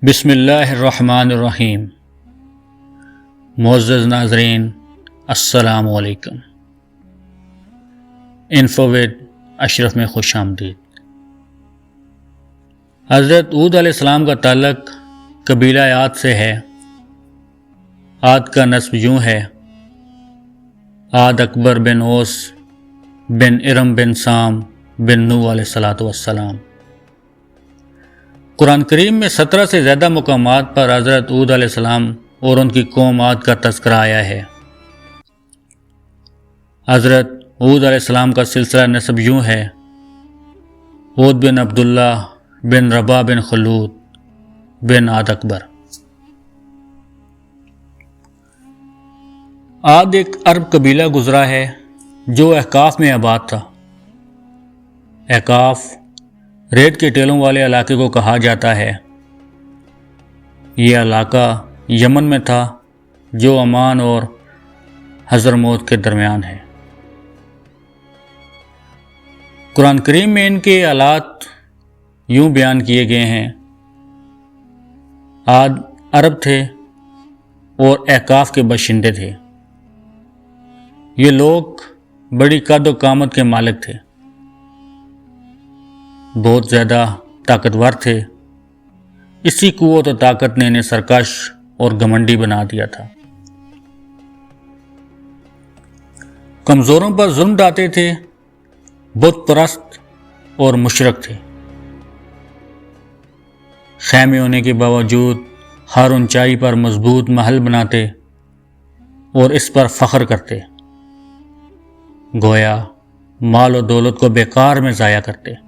بسم اللہ الرحمن الرحیم۔ معزز ناظرین السلام علیکم۔ انفو ود اشرف میں خوش آمدید۔ حضرت ہود علیہ السلام کا تعلق قبیلہ عاد سے ہے۔ عاد کا نسب یوں ہے: عاد اکبر بن اوس بن ارم بن سام بن نوح علیہ السلام۔ قرآن کریم میں 17 سے زیادہ مقامات پر حضرت ہود علیہ السلام اور ان کی قوم عاد کا تذکرہ آیا ہے۔ حضرت ہود علیہ السلام کا سلسلہ نسب یوں ہے: ہود بن عبداللہ بن ربا بن خلود بن عاد اکبر۔ عاد ایک عرب قبیلہ گزرا ہے جو احقاف میں آباد تھا۔ احقاف ریت کے ٹیلوں والے علاقے کو کہا جاتا ہے۔ یہ علاقہ یمن میں تھا جو عمان اور حضرموت کے درمیان ہے۔ قرآن کریم میں ان کے حالات یوں بیان کیے گئے ہیں: عاد عرب تھے اور احقاف کے باشندے تھے۔ یہ لوگ بڑی قد و قامت کے مالک تھے، بہت زیادہ طاقتور تھے۔ اسی قوت و طاقت نے انہیں سرکش اور گھمنڈی بنا دیا تھا۔ کمزوروں پر ظلم ڈھاتے تھے، بت پرست اور مشرک تھے۔ خیمے ہونے کے باوجود ہر اونچائی پر مضبوط محل بناتے اور اس پر فخر کرتے، گویا مال و دولت کو بیکار میں ضائع کرتے۔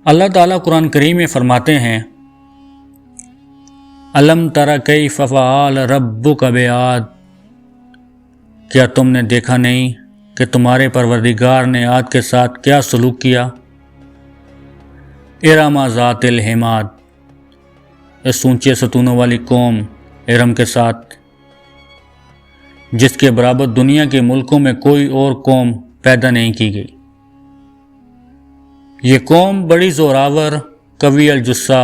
اللہ تعالیٰ قرآن کریم میں فرماتے ہیں: الم تر کیف فعل ربک بعاد، کیا تم نے دیکھا نہیں کہ تمہارے پروردگار نے عاد کے ساتھ کیا سلوک کیا؟ ارم ذات العماد، اس اونچے ستونوں والی قوم ارم کے ساتھ جس کے برابر دنیا کے ملکوں میں کوئی اور قوم پیدا نہیں کی گئی۔ یہ قوم بڑی زوراور، قوی الجثہ،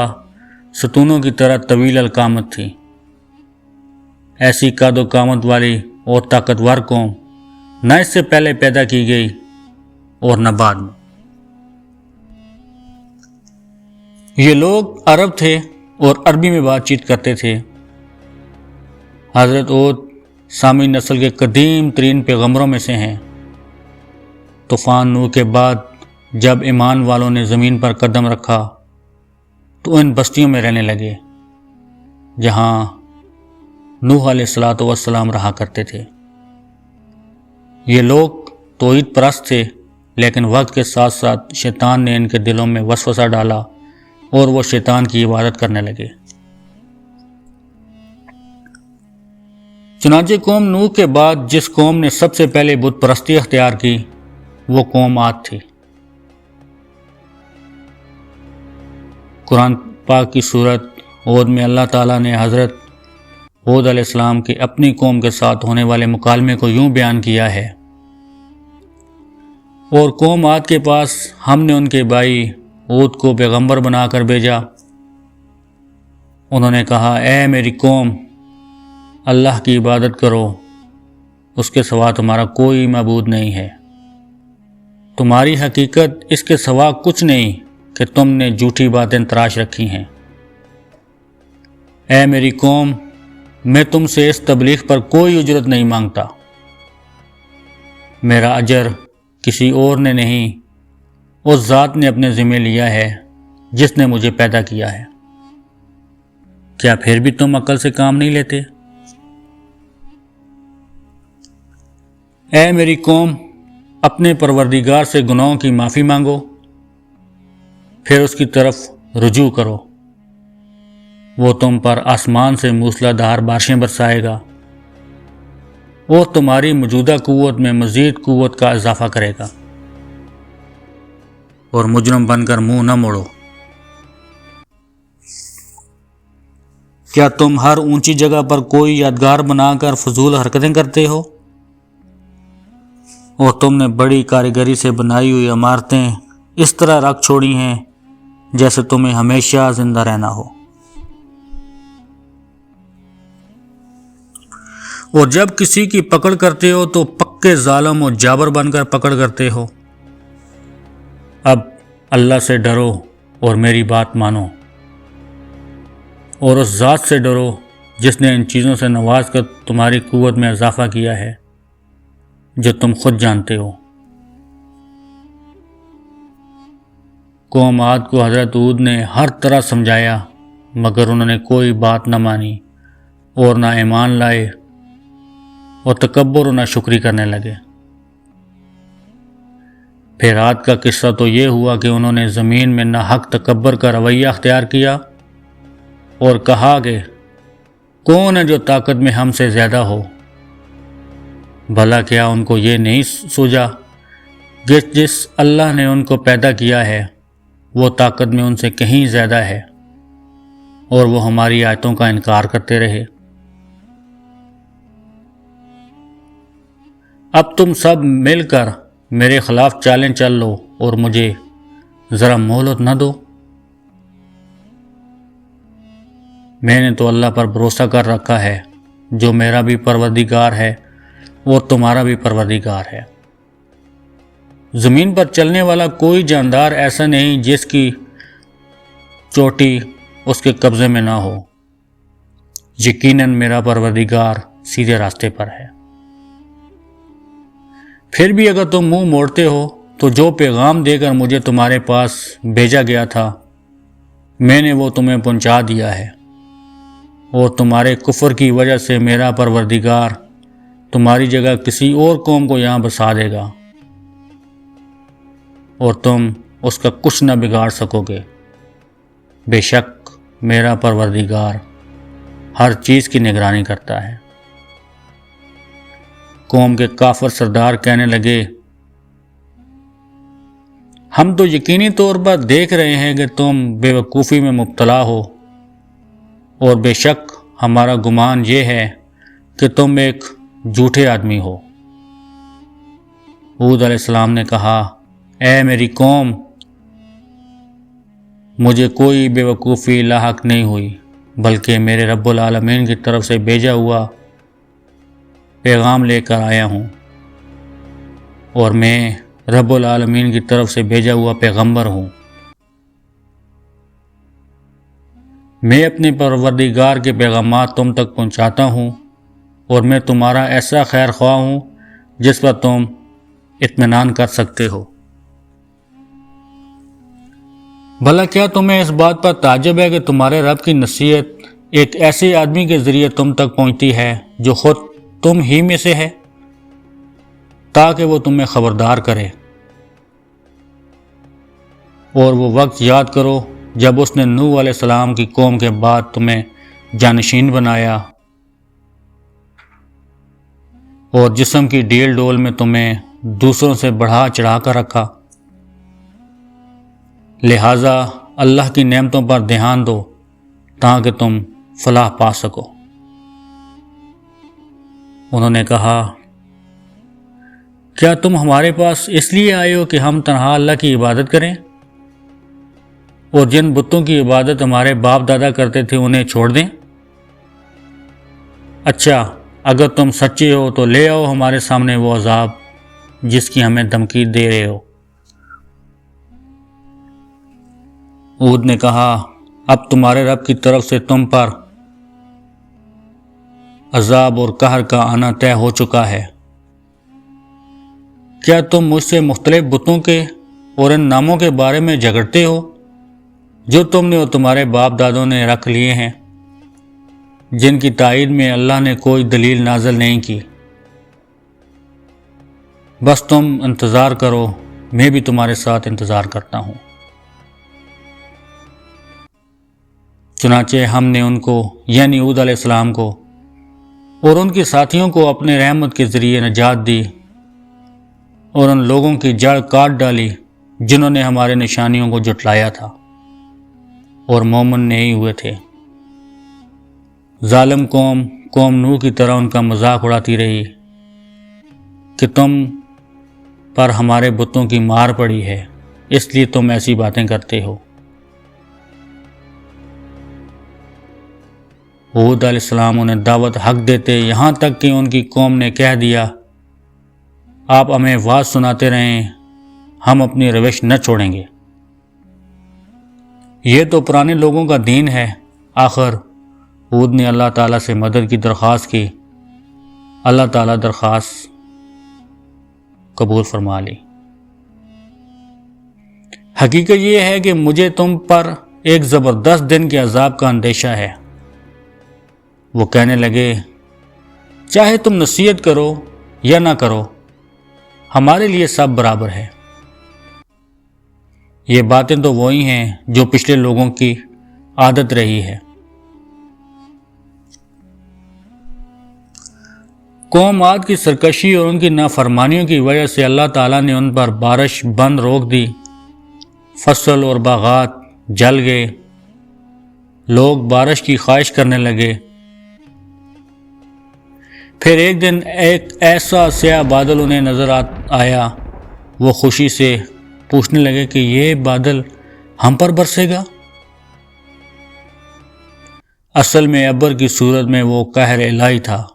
ستونوں کی طرح طویل القامت تھی۔ ایسی قد و قامت والی اور طاقتور قوم نہ اس سے پہلے پیدا کی گئی اور نہ بعد میں۔ یہ لوگ عرب تھے اور عربی میں بات چیت کرتے تھے۔ حضرت ہود سامی نسل کے قدیم ترین پیغمبروں میں سے ہیں۔ طوفان نوح کے بعد جب ایمان والوں نے زمین پر قدم رکھا تو ان بستیوں میں رہنے لگے جہاں نوح علیہ السلام رہا کرتے تھے۔ یہ لوگ توحید پرست تھے، لیکن وقت کے ساتھ ساتھ شیطان نے ان کے دلوں میں وسوسہ ڈالا اور وہ شیطان کی عبادت کرنے لگے۔ چنانچہ قوم نوح کے بعد جس قوم نے سب سے پہلے بت پرستی اختیار کی وہ قوم عاد تھی۔ قرآن پاک کی سورت ہود میں اللہ تعالیٰ نے حضرت ہود علیہ السلام کے اپنی قوم کے ساتھ ہونے والے مکالمے کو یوں بیان کیا ہے: اور قوم عاد کے پاس ہم نے ان کے بھائی ہود کو پیغمبر بنا کر بھیجا۔ انہوں نے کہا: اے میری قوم، اللہ کی عبادت کرو، اس کے سوا تمہارا کوئی معبود نہیں ہے۔ تمہاری حقیقت اس کے سوا کچھ نہیں کہ تم نے جھوٹی باتیں تراش رکھی ہیں۔ اے میری قوم، میں تم سے اس تبلیغ پر کوئی اجرت نہیں مانگتا۔ میرا اجر کسی اور نے نہیں، اس ذات نے اپنے ذمہ لیا ہے جس نے مجھے پیدا کیا ہے۔ کیا پھر بھی تم عقل سے کام نہیں لیتے؟ اے میری قوم، اپنے پروردگار سے گناہوں کی معافی مانگو، پھر اس کی طرف رجوع کرو۔ وہ تم پر آسمان سے موسلا دھار بارشیں برسائے گا اور تمہاری موجودہ قوت میں مزید قوت کا اضافہ کرے گا، اور مجرم بن کر منہ نہ موڑو۔ کیا تم ہر اونچی جگہ پر کوئی یادگار بنا کر فضول حرکتیں کرتے ہو؟ اور تم نے بڑی کاریگری سے بنائی ہوئی عمارتیں اس طرح رکھ چھوڑی ہیں جیسے تمہیں ہمیشہ زندہ رہنا ہو۔ اور جب کسی کی پکڑ کرتے ہو تو پکے ظالم اور جابر بن کر پکڑ کرتے ہو۔ اب اللہ سے ڈرو اور میری بات مانو، اور اس ذات سے ڈرو جس نے ان چیزوں سے نواز کر تمہاری قوت میں اضافہ کیا ہے جو تم خود جانتے ہو۔ قوم عاد کو حضرت ہود نے ہر طرح سمجھایا مگر انہوں نے کوئی بات نہ مانی اور نہ ایمان لائے اور تکبر و ناشکری کرنے لگے۔ پھر عاد کا قصہ تو یہ ہوا کہ انہوں نے زمین میں ناحق تکبر کا رویہ اختیار کیا اور کہا کہ کون ہے جو طاقت میں ہم سے زیادہ ہو۔ بھلا کیا ان کو یہ نہیں سوجا کہ جس اللہ نے ان کو پیدا کیا ہے وہ طاقت میں ان سے کہیں زیادہ ہے، اور وہ ہماری آیتوں کا انکار کرتے رہے۔ اب تم سب مل کر میرے خلاف چالیں چل لو اور مجھے ذرا مہلت نہ دو۔ میں نے تو اللہ پر بھروسہ کر رکھا ہے جو میرا بھی پروردگار ہے اور تمہارا بھی پروردگار ہے۔ زمین پر چلنے والا کوئی جاندار ایسا نہیں جس کی چوٹی اس کے قبضے میں نہ ہو۔ یقیناً میرا پروردگار سیدھے راستے پر ہے۔ پھر بھی اگر تم منہ موڑتے ہو تو جو پیغام دے کر مجھے تمہارے پاس بھیجا گیا تھا میں نے وہ تمہیں پہنچا دیا ہے، اور تمہارے کفر کی وجہ سے میرا پروردگار تمہاری جگہ کسی اور قوم کو یہاں بسا دے گا اور تم اس کا کچھ نہ بگاڑ سکو گے۔ بے شک میرا پروردگار ہر چیز کی نگرانی کرتا ہے۔ قوم کے کافر سردار کہنے لگے ہم تو یقینی طور پر دیکھ رہے ہیں کہ تم بے وقوفی میں مبتلا ہو، اور بے شک ہمارا گمان یہ ہے کہ تم ایک جھوٹے آدمی ہو۔ ہود علیہ السلام نے کہا اے میری قوم، مجھے کوئی بے وقوفی لاحق نہیں ہوئی بلکہ میرے رب العالمین کی طرف سے بھیجا ہوا پیغام لے کر آیا ہوں، اور میں رب العالمین کی طرف سے بھیجا ہوا پیغمبر ہوں۔ میں اپنے پروردگار کے پیغامات تم تک پہنچاتا ہوں، اور میں تمہارا ایسا خیر خواہ ہوں جس پر تم اطمینان کر سکتے ہو۔ بھلا کیا تمہیں اس بات پر تعجب ہے کہ تمہارے رب کی نصیحت ایک ایسے آدمی کے ذریعے تم تک پہنچتی ہے جو خود تم ہی میں سے ہے، تاکہ وہ تمہیں خبردار کرے؟ اور وہ وقت یاد کرو جب اس نے نوح علیہ السلام کی قوم کے بعد تمہیں جانشین بنایا اور جسم کی ڈیل ڈول میں تمہیں دوسروں سے بڑھا چڑھا کر رکھا۔ لہٰذا اللہ کی نعمتوں پر دھیان دو تاکہ تم فلاح پا سکو۔ انہوں نے کہا کیا تم ہمارے پاس اس لیے آئے ہو کہ ہم تنہا اللہ کی عبادت کریں اور جن بتوں کی عبادت ہمارے باپ دادا کرتے تھے انہیں چھوڑ دیں؟ اچھا اگر تم سچے ہو تو لے آؤ ہمارے سامنے وہ عذاب جس کی ہمیں دھمکی دے رہے ہو۔ ہود نے کہا اب تمہارے رب کی طرف سے تم پر عذاب اور قہر کا آنا طے ہو چکا ہے۔ کیا تم مجھ سے مختلف بتوں کے اور ان ناموں کے بارے میں جھگڑتے ہو جو تم نے اور تمہارے باپ دادوں نے رکھ لیے ہیں، جن کی تائید میں اللہ نے کوئی دلیل نازل نہیں کی؟ بس تم انتظار کرو، میں بھی تمہارے ساتھ انتظار کرتا ہوں۔ چنانچہ ہم نے ان کو یعنی ہود علیہ السلام کو اور ان کے ساتھیوں کو اپنے رحمت کے ذریعے نجات دی، اور ان لوگوں کی جڑ کاٹ ڈالی جنہوں نے ہمارے نشانیوں کو جھٹلایا تھا اور مومن نہیں ہوئے تھے۔ ظالم قوم نوح کی طرح ان کا مذاق اڑاتی رہی کہ تم پر ہمارے بتوں کی مار پڑی ہے، اس لیے تم ایسی باتیں کرتے ہو۔ ہود علیہ السلام انہیں دعوت حق دیتے، یہاں تک کہ ان کی قوم نے کہہ دیا آپ ہمیں واز سناتے رہیں، ہم اپنی روش نہ چھوڑیں گے۔ یہ تو پرانے لوگوں کا دین ہے۔ آخر ہود نے اللہ تعالیٰ سے مدد کی درخواست کی، اللہ تعالیٰ درخواست قبول فرما لی۔ حقیقت یہ ہے کہ مجھے تم پر ایک زبردست دن کے عذاب کا اندیشہ ہے۔ وہ کہنے لگے چاہے تم نصیحت کرو یا نہ کرو، ہمارے لیے سب برابر ہے۔ یہ باتیں تو وہی ہیں جو پچھلے لوگوں کی عادت رہی ہے۔ قوم عاد کی سرکشی اور ان کی نافرمانیوں کی وجہ سے اللہ تعالیٰ نے ان پر بارش بند روک دی، فصل اور باغات جل گئے، لوگ بارش کی خواہش کرنے لگے۔ پھر ایک دن ایک ایسا سیاہ بادل انہیں نظر آیا، وہ خوشی سے پوچھنے لگے کہ یہ بادل ہم پر برسے گا؟ اصل میں ابر کی صورت میں وہ قہر الہی تھا۔